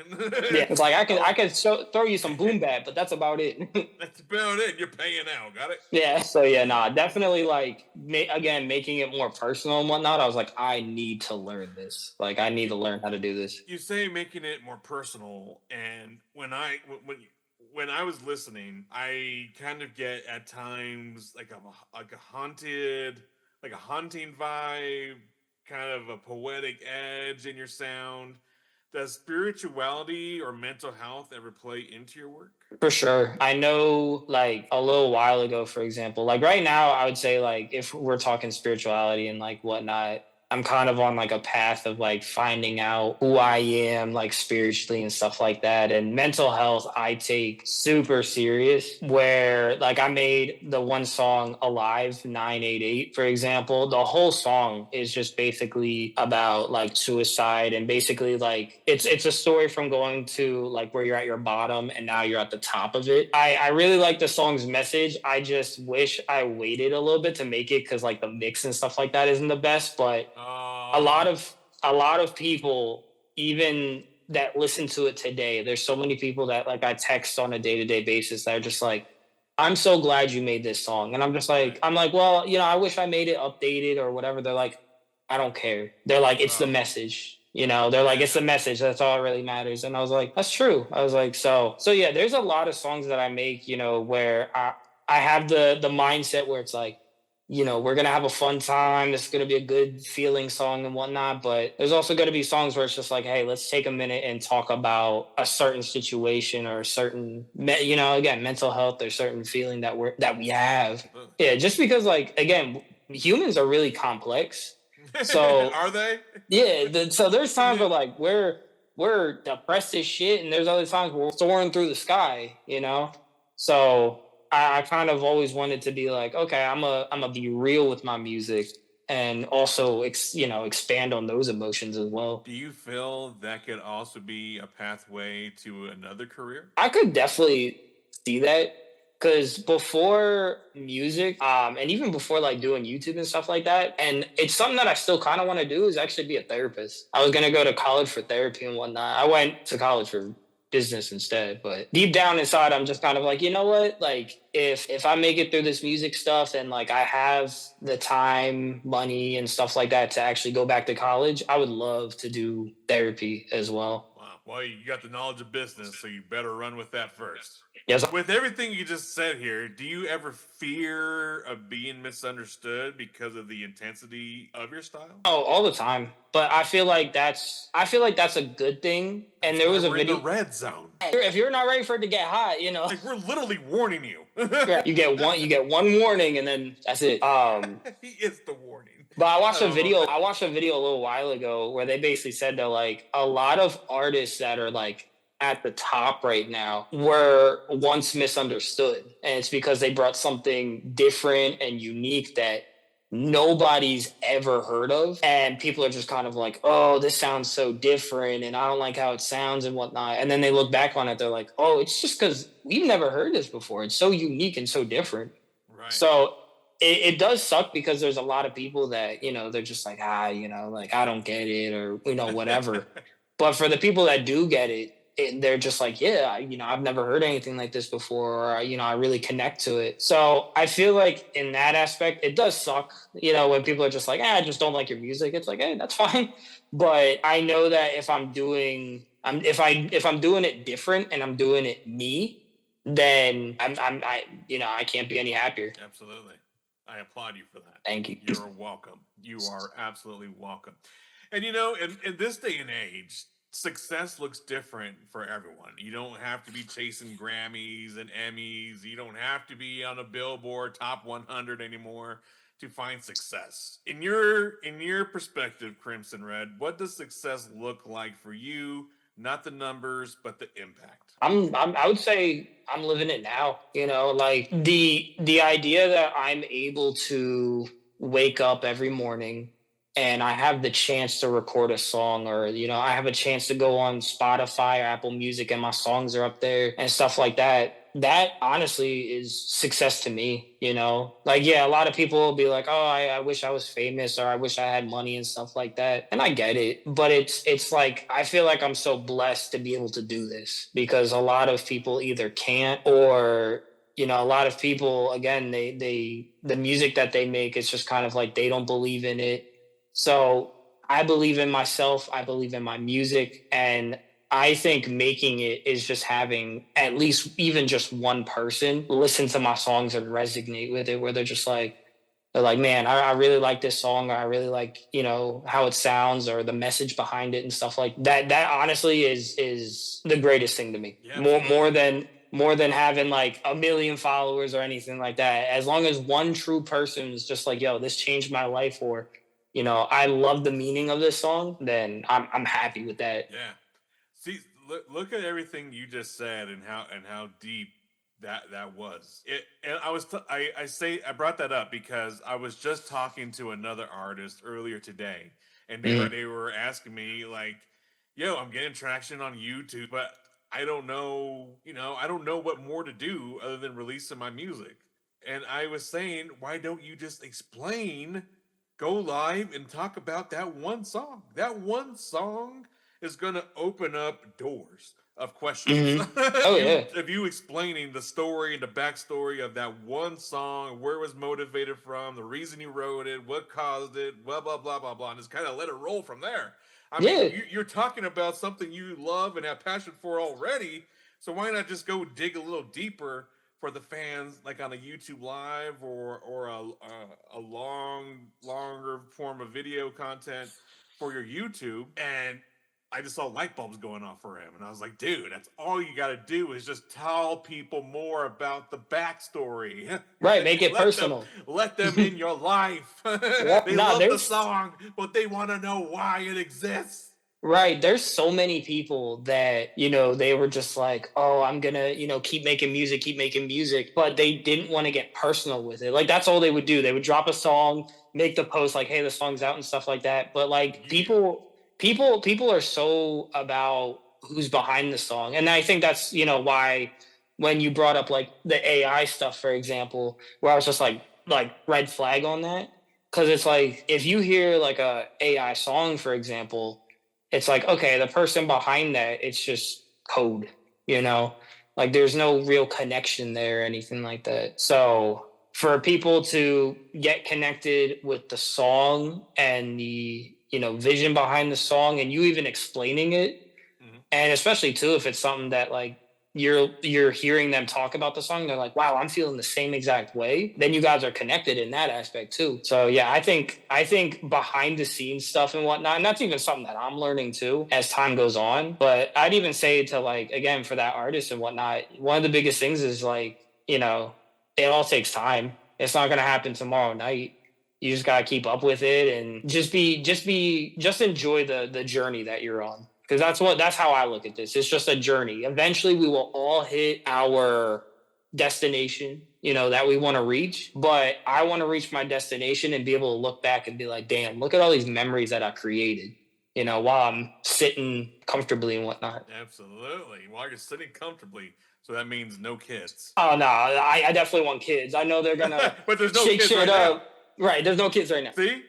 Yeah, it's like I could throw you some boom bap, but that's about it. That's about it. You're paying out. Got it? Yeah. So yeah, definitely like again making it more personal and whatnot. I was like, I need to learn this. Like, I need to learn how to do this. You say making it more personal, and when I was listening, I kind of get at times like a haunting vibe, kind of a poetic edge in your sound. Does spirituality or mental health ever play into your work? For sure. I know like a little while ago, for example, like right now, I would say like if we're talking spirituality and like whatnot, I'm kind of on like a path of like finding out who I am, like spiritually and stuff like that. And mental health, I take super serious, where like I made the one song Alive 988, for example. The whole song is just basically about like suicide, and basically like it's a story from going to like where you're at your bottom and now you're at the top of it. I really like the song's message. I just wish I waited a little bit to make it, because like the mix and stuff like that isn't the best. But a lot of people, even that listen to it today, there's so many people that like I text on a day-to-day basis that are just like, I'm so glad you made this song. And I'm like, well, I wish I made it updated or whatever. They're like, I don't care. They're like, it's the message. They're like, it's the message. That's all that really matters. And I was like, that's true. I was like, so yeah, there's a lot of songs that I make, where I have the mindset where it's like, we're going to have a fun time. This is going to be a good feeling song and whatnot. But there's also going to be songs where it's just like, hey, let's take a minute and talk about a certain situation or a certain, again, mental health or certain feeling that we have. Yeah, just because like, again, humans are really complex. So are they? Yeah. So there's times where like we're depressed as shit, and there's other times where we're soaring through the sky, So I kind of always wanted to be like, okay, I'm a be real with my music, and also expand on those emotions as well. Do you feel that could also be a pathway to another career? I could definitely see that, because before music, and even before like doing YouTube and stuff like that, and it's something that I still kind of want to do, is actually be a therapist. I was gonna go to college for therapy and whatnot. I went to college for business instead, but deep down inside, I'm just kind of like, you know what, like if I make it through this music stuff and like I have the time, money and stuff like that to actually go back to college, I would love to do therapy as well. Wow. Well, you got the knowledge of business, so you better run with that first. Yes. With everything you just said here, do you ever fear of being misunderstood because of the intensity of your style? Oh, all the time. But I feel like that's a good thing. And there was a We're in the video. red zone. If you're not ready for it to get hot, Like, we're literally warning you. you get one warning and then that's it. He is the warning. But I watched a video a little while ago where they basically said that like a lot of artists that are like at the top right now were once misunderstood. And it's because they brought something different and unique that nobody's ever heard of. And people are just kind of like, oh, this sounds so different and I don't like how it sounds and whatnot. And then they look back on it, they're like, oh, it's just because we've never heard this before. It's so unique and so different. Right. So it does suck because there's a lot of people that, they're just like, like, I don't get it or, whatever. But for the people that do get it, they're just like, yeah, I've never heard anything like this before, or, I really connect to it. So I feel like in that aspect, it does suck, when people are just like, I just don't like your music. It's like, hey, that's fine. But I know that if I'm doing it different and I'm doing it me, then I can't be any happier. Absolutely. I applaud you for that. Thank you. You're welcome. You are absolutely welcome. And in this day and age, success looks different for everyone. You don't have to be chasing Grammys and Emmys. You don't have to be on a Billboard Top 100 anymore to find success. In your perspective, Crimson Red, what does success look like for you? Not the numbers, but the impact. I would say I'm living it now, like the idea that I'm able to wake up every morning and I have the chance to record a song or, I have a chance to go on Spotify or Apple Music and my songs are up there and stuff like that. That honestly is success to me, like, yeah, a lot of people will be like, oh, I wish I was famous or I wish I had money and stuff like that. And I get it. But it's like, I feel like I'm so blessed to be able to do this because a lot of people either can't or, a lot of people, again, the music that they make, it's just kind of like they don't believe in it. So I believe in myself. I believe in my music. And I think making it is just having at least even just one person listen to my songs and resonate with it, where they're like, man, I really like this song, or I really like, how it sounds or the message behind it and stuff like that. That honestly is the greatest thing to me. Yeah. More than having like 1 million followers or anything like that. As long as one true person is just like, yo, this changed my life, or, I love the meaning of this song, then I'm happy with that. Yeah. See, look at everything you just said and how deep that was. And I brought that up because I was just talking to another artist earlier today, and they were asking me like, "Yo, I'm getting traction on YouTube, but I don't know, I don't know what more to do other than releasing my music." And I was saying, why don't you just explain, go live and talk about that one song? That one song is going to open up doors of questions. Mm-hmm. Oh, yeah. Of you explaining the story and the backstory of that one song, where it was motivated from, the reason you wrote it, what caused it, blah, blah, blah, blah, blah, and just kind of let it roll from there. I mean, you're talking about something you love and have passion for already, so why not just go dig a little deeper for the fans, like on a YouTube live or a longer form of video content for your YouTube. And I just saw light bulbs going off for him. And I was like, dude, that's all you got to do is just tell people more about the backstory. Right, make it personal. Let them in your life. They love the song, but they want to know why it exists. Right. There's so many people that, they were just like, oh, I'm going to, keep making music. But they didn't want to get personal with it. Like, that's all they would do. They would drop a song, make the post like, hey, the song's out and stuff like that. But like people are so about who's behind the song. And I think that's, why when you brought up like the AI stuff, for example, where I was just like red flag on that. Because it's like, if you hear like a AI song, for example, it's like, okay, the person behind that, it's just code, like there's no real connection there or anything like that. So for people to get connected with the song and the, vision behind the song and you even explaining it, And especially too, if it's something that like you're hearing them talk about the song, they're like, wow, I'm feeling the same exact way. Then you guys are connected in that aspect too. So yeah, I think behind the scenes stuff and whatnot, and that's even something that I'm learning too as time goes on. But I'd even say to like, again, for that artist and whatnot, one of the biggest things is like, it all takes time. It's not gonna happen tomorrow night. You just gotta keep up with it and just enjoy the journey that you're on. Because that's how I look at this. It's just a journey. Eventually we will all hit our destination, that we want to reach. But I want to reach my destination and be able to look back and be like, damn, look at all these memories that I created, while I'm sitting comfortably and whatnot. Absolutely. While you're sitting comfortably. So that means no kids. Oh no, I definitely want kids. I know they're gonna but there's no shake kids shit right up. now. Right, there's no kids right now. See.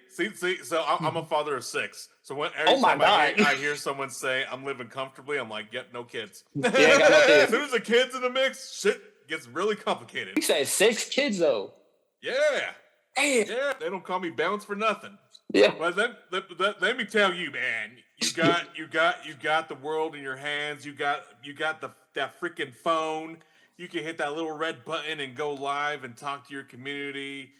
So I'm a father of 6. So every Oh my time God. I hear someone say I'm living comfortably, I'm like, yep, no kids. Yeah, I got no kids. As soon as the kids in the mix, shit gets really complicated. You said 6 kids though. Yeah. Damn. Yeah. They don't call me Bounce for nothing. Yeah. Well, let me tell you, man. You got the world in your hands. You got that freaking phone. You can hit that little red button and go live and talk to your community.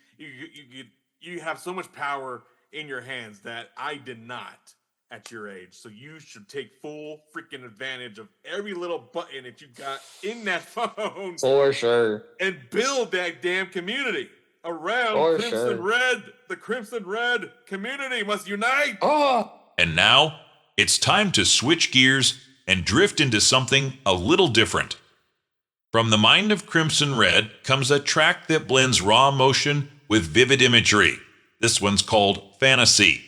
You have so much power in your hands that I did not at your age. So you should take full freaking advantage of every little button that you got in that phone. For sure. And build that damn community around Crimson Red. The Crimson Red community must unite. Oh. And now, it's time to switch gears and drift into something a little different. From the mind of Crimson Red comes a track that blends raw emotion with vivid imagery. This one's called Fantasy.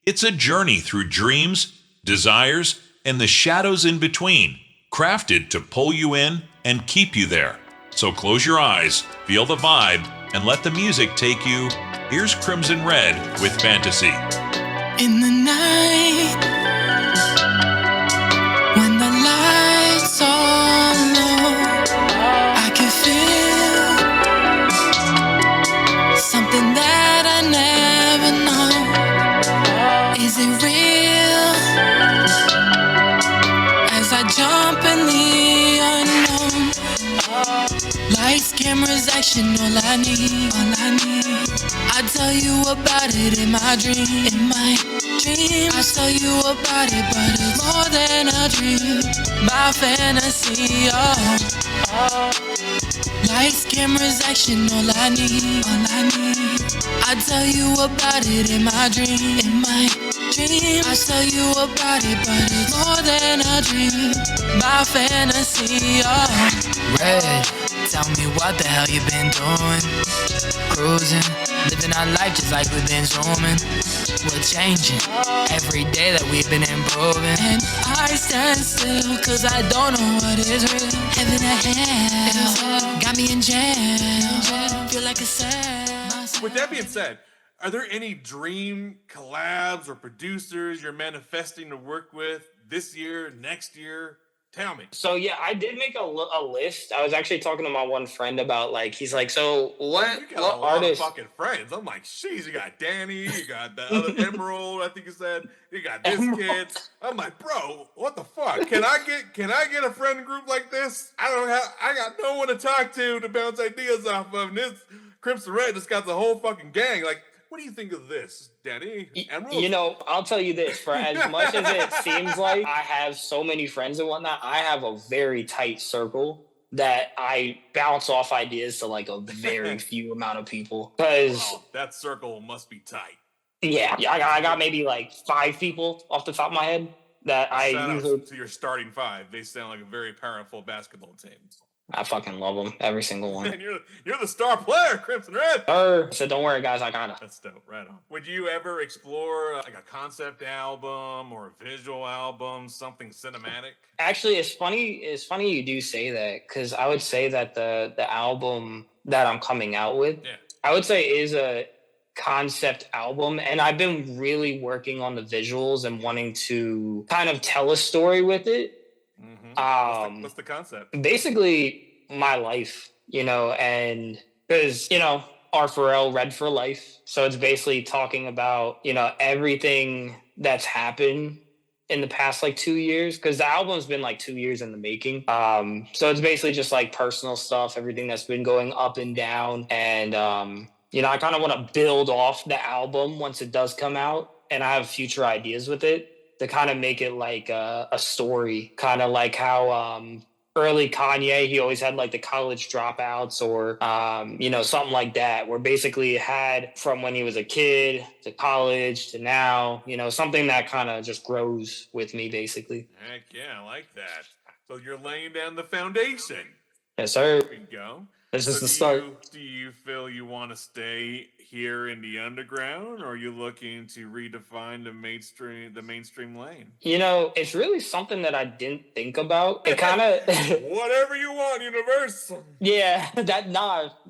It's a journey through dreams, desires, and the shadows in between, crafted to pull you in and keep you there. So close your eyes, feel the vibe, and let the music take you. Here's Crimson Red with Fantasy. In the night, when the lights are low, I can feel something that I never know. Is it real? As I jump in the unknown, lights, cameras, action, all I need. I tell you about it in my dreams. I tell you about it, but it's more than a dream. My fantasy, lights, cameras, action, all I need. I tell you about it in my dreams. I tell you about it, but it's more than a dream. My fantasy, Red, tell me what the hell you been doing? Cruising, living our life just like we've been zooming. We're changing every day that we've been improving. And I stand still cause I don't know what is real. Heaven or hell, got me in jail. Feel like a cell. With that being said, are there any dream collabs or producers you're manifesting to work with this year, next year? Tell me. So yeah, I did make a list. I was actually talking to my one friend about he's like, so what You got a lot artists? of fucking friends. I'm like, jeez, you got Danny, you got the other Emerald, I think you said, you got this kid. I'm like, bro, what the fuck? Can I get a friend group like this? I got no one to talk to bounce ideas off of. And this Crimson Red just got the whole fucking gang. Like, what do you think of this, Danny? Emerald? I'll tell you this, for as much as it seems like I have so many friends and whatnot, I have a very tight circle that I bounce off ideas to like a very few amount of people. Because that circle must be tight. Yeah, I got maybe like 5 people off the top of my head that Shout I usually. out to your starting 5. They sound like a very powerful basketball team. I fucking love them, every single one. Man, you're the star player, Crimson Red. So don't worry, guys, I got it. That's dope. Right on. Would you ever explore like a concept album or a visual album, something cinematic? Actually, it's funny you do say that, because I would say that the album that I'm coming out with, I would say is a concept album, and I've been really working on the visuals and wanting to kind of tell a story with it. What's the concept? Basically, my life, and because, R for L, Red for Life. So it's basically talking about, everything that's happened in the past like 2 years, because the album's been like 2 years in the making. So it's basically just like personal stuff, everything that's been going up and down. And I kind of want to build off the album once it does come out, and I have future ideas with it to kind of make it like a story, kind of like how early Kanye, he always had like the college dropouts or, something like that, where basically it had from when he was a kid to college to now, something that kind of just grows with me, basically. Heck yeah, I like that. So you're laying down the foundation. Yes, sir. There you go. This is the start. Do you feel you want to stay here in the underground, or are you looking to redefine the mainstream lane? It's really something that I didn't think about. It kind of whatever you want, universe. Yeah,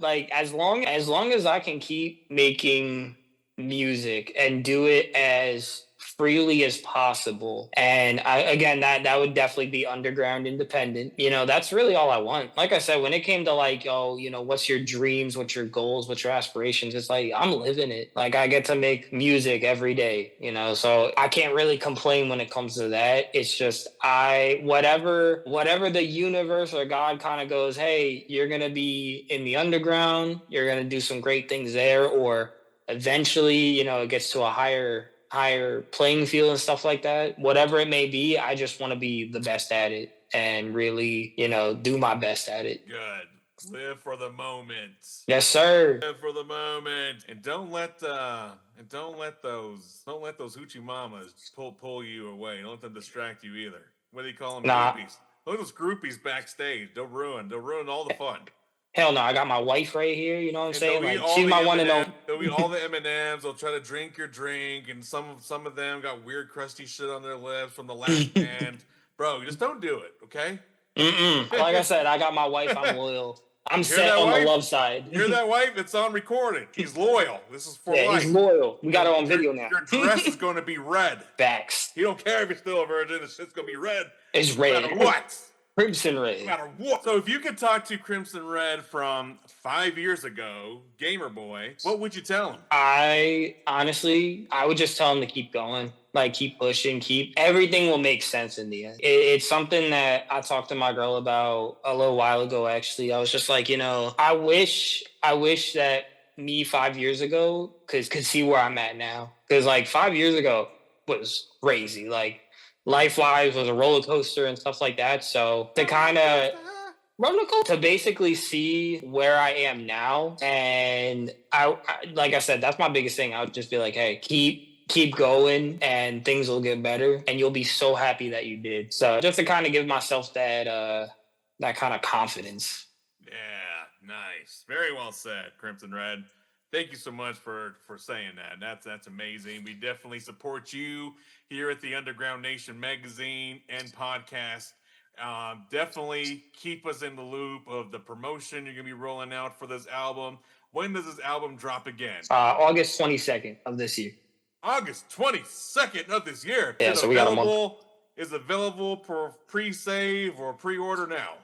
like as long as I can keep making music and do it as freely as possible, and that would definitely be underground independent. That's really all I want. Like I said, when it came to like, what's your dreams, what's your goals, what's your aspirations, it's like I'm living it. Like I get to make music every day, so I can't really complain when it comes to that. It's just whatever the universe or God kind of goes, hey, you're gonna be in the underground, you're gonna do some great things there, or eventually, it gets to a higher playing field and stuff like that. Whatever it may be, I just want to be the best at it and really, do my best at it. Good. Live for the moment. Yes, sir. Live for the moment, and don't let those hoochie mamas pull you away. Don't let them distract you either. What do you call them? Groupies. Look at those groupies backstage. They'll ruin all the fun. Hell no, I got my wife right here. You know what I'm saying? Like, she's my one and only. They'll eat all the M&Ms. They'll try to drink your drink, and some of them got weird, crusty shit on their lips from the last band. Bro, just don't do it, okay? Like I said, I got my wife. I'm loyal. I'm set on the love side. Hear that, wife? It's on recording. He's loyal. This is for life. He's loyal. We got it on video now. Your dress is going to be red. Facts. He don't care if you're still a virgin. It's just going to be red. It's red. No matter what. Crimson Red. No matter what. So if you could talk to Crimson Red from 5 years ago, Gamer Boy, what would you tell him? I would just tell him to keep going. Like, keep pushing, everything will make sense in the end. It's something that I talked to my girl about a little while ago, actually. I was just like, I wish that me 5 years ago could see where I'm at now. Because, like, 5 years ago was crazy. Like, life-wise was a roller coaster and stuff like that. So to kind of to basically see where I am now, and I like I said, that's my biggest thing. I would just be like, hey, keep going, and things will get better, and you'll be so happy that you did. So just to kind of give myself that kind of confidence. Yeah, nice, very well said, Crimson Red. Thank you so much for saying that. That's amazing. We definitely support you here at the Underground Nation magazine and podcast. Definitely keep us in the loop of the promotion you're going to be rolling out for this album. When does this album drop again? August 22nd of this year. August 22nd of this year. Yeah, so we got a month. Is available for pre-save or pre-order now?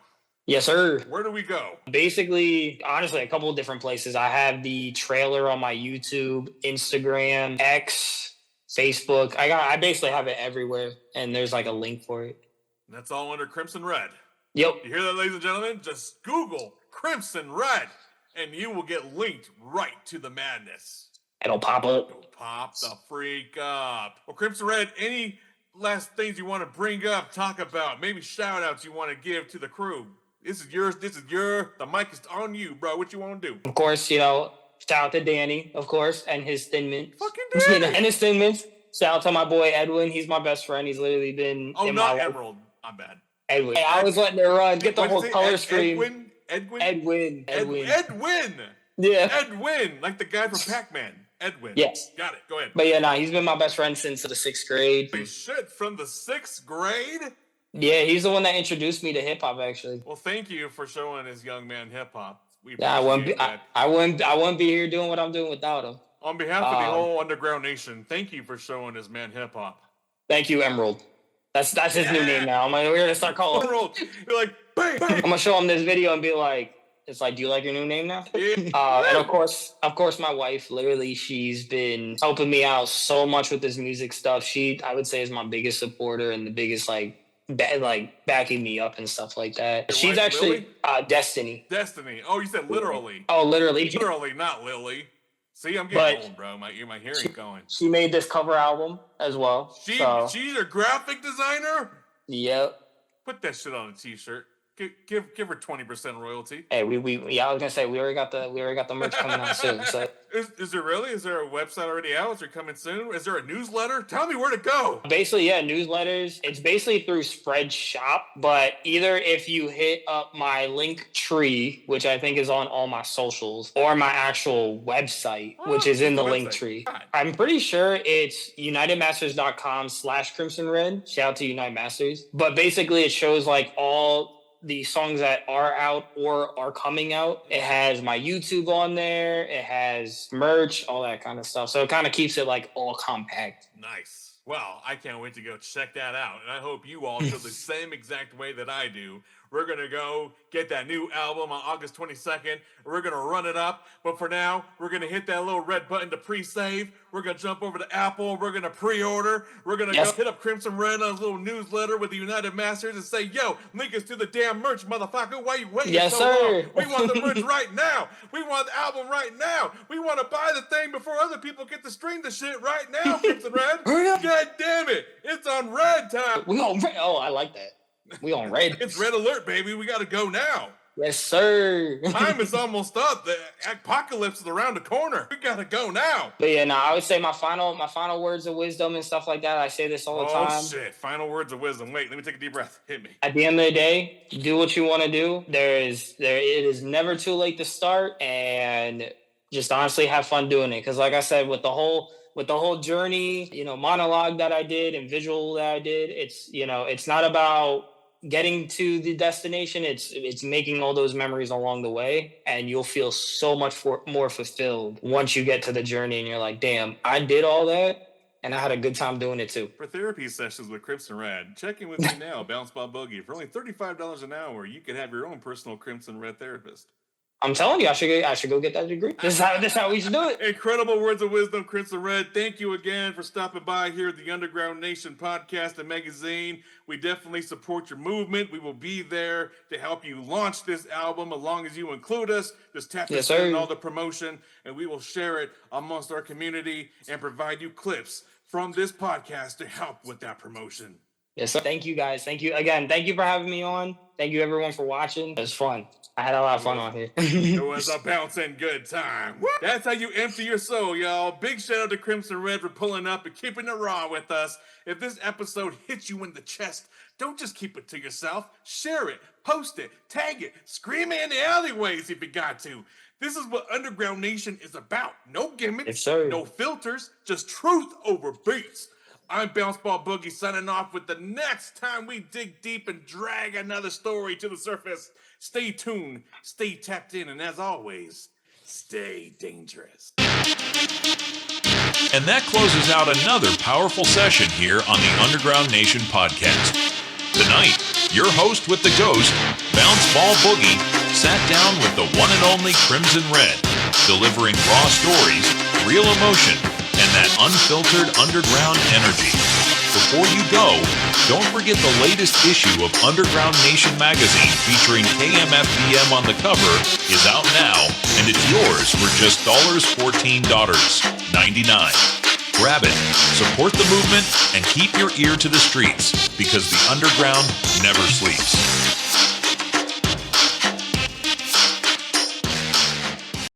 Yes, sir. Where do we go? Basically, honestly, a couple of different places. I have the trailer on my YouTube, Instagram, X, Facebook. I basically have it everywhere, and there's like a link for it. That's all under Crimson Red. Yep. You hear that, ladies and gentlemen? Just Google Crimson Red, and you will get linked right to the madness. It'll pop up. It'll pop the freak up. Well, Crimson Red, any last things you want to bring up, talk about, maybe shout outs you want to give to the crew? This is yours. The mic is on you, bro. What you want to do? Of course, shout out to Danny, of course, and his Thin Mint. Fucking Danny. And his Thin Mints. Shout out to my boy Edwin. He's my best friend. He's literally been in not my Emerald. I'm bad. Edwin. Hey, I was letting it run. Get the whole color stream. Edwin. Yeah. Edwin, like the guy from Pac-Man. Edwin. Yes. Got it. Go ahead. But yeah, he's been my best friend since the 6th grade. Holy shit, from the 6th grade? Yeah, he's the one that introduced me to hip hop, actually. Well, thank you for showing this young man hip hop. I wouldn't be here doing what I'm doing without him. On behalf of the whole Underground Nation, thank you for showing this man hip hop. Thank you, Emerald. That's his new name now. We're gonna start calling Emerald. You're like, bang, bang. I'm gonna show him this video and be like, It's like, do you like your new name now? Yeah. And of course, my wife, literally, she's been helping me out so much with this music stuff. She, I would say, is my biggest supporter and the biggest backing me up and stuff like that. Your She's wife, actually Lily? Destiny. Destiny. Oh, you said literally. Oh, literally. Literally, not Lily. See, I'm But getting old, bro. My hearing's going. She made this cover album as well. She's a graphic designer? Yep. Put that shit on a t-shirt. Give her 20% royalty. Hey, I was gonna say we already got the merch coming out soon. So is there really? Is there a website already out? Is it coming soon? Is there a newsletter? Tell me where to go. basically, yeah, newsletters. It's basically through Spread Shop, but either if you hit up my link tree, which I think is on all my socials, or my actual website, which is in the link tree. God. I'm pretty sure it's unitedmasters.com/Crimson Red. Shout out to United Masters. But basically, it shows like all the songs that are out or are coming out. It has my YouTube on there. It has merch, all that kind of stuff. So it kind of keeps it like all compact. Nice. Well, I can't wait to go check that out. And I hope you all feel the same exact way that I do. We're going to go get that new album on August 22nd. We're going to run it up. But for now, we're going to hit that little red button to pre-save. We're going to jump over to Apple. We're going to pre-order. We're going to go hit up Crimson Red on his little newsletter with the United Masters and say, yo, link us to the damn merch, motherfucker. Why you waiting Yes, so sir. long? We want the merch right now. We want the album right now. We want to buy the thing before other people get to stream the shit right now, Crimson Red. Hurry up. God damn it. It's on red time. We on red. Oh, I like that. We on red. It's red alert, baby. We got to go now. Yes, sir. Time is almost up. The apocalypse is around the corner. We got to go now. But yeah, no, I would say my final words of wisdom and stuff like that. I say this all the time. Oh, shit. Final words of wisdom. Wait, let me take a deep breath. Hit me. At the end of the day, do what you want to do. It is never too late to start, and just honestly have fun doing it. Because like I said, with the whole journey, monologue that I did and visual that I did, it's not about getting to the destination. It's making all those memories along the way, and you'll feel so much more fulfilled once you get to the journey and you're like, damn, I did all that and I had a good time doing it too. For therapy sessions with Crimson Red, check in with me now, Bounce Ball Boogie. For only $35 an hour, you can have your own personal Crimson Red therapist. I'm telling you, I should go get that degree. This is how we should do it. Incredible words of wisdom, Crimson Red. Thank you again for stopping by here at the Underground Nation podcast and magazine. We definitely support your movement. We will be there to help you launch this album as long as you include us. Just tap us in all the promotion, and we will share it amongst our community and provide you clips from this podcast to help with that promotion. Yes, sir. Thank you, guys. Thank you again. Thank you for having me on. Thank you, everyone, for watching. It was fun. I had a lot of fun on here. It was a bouncing good time. Woo! That's how you empty your soul, y'all. Big shout out to Crimson Red for pulling up and keeping it raw with us. If this episode hits you in the chest, don't just keep it to yourself. Share it, post it, tag it, scream it in the alleyways if you got to. This is what Underground Nation is about. No gimmicks, no filters, just truth over beats. I'm Bounce Ball Boogie signing off with the next time we dig deep and drag another story to the surface. Stay tuned, stay tapped in, and as always, stay dangerous. And that closes out another powerful session here on the Underground Nation podcast. Tonight, your host with the ghost, Bounce Ball Boogie, sat down with the one and only Crimson Red, delivering raw stories, real emotion, and that unfiltered underground energy. Before you go, don't forget the latest issue of Underground Nation magazine featuring KMFDM on the cover is out now, and it's yours for just $14.99. Grab it, support the movement, and keep your ear to the streets, because the underground never sleeps.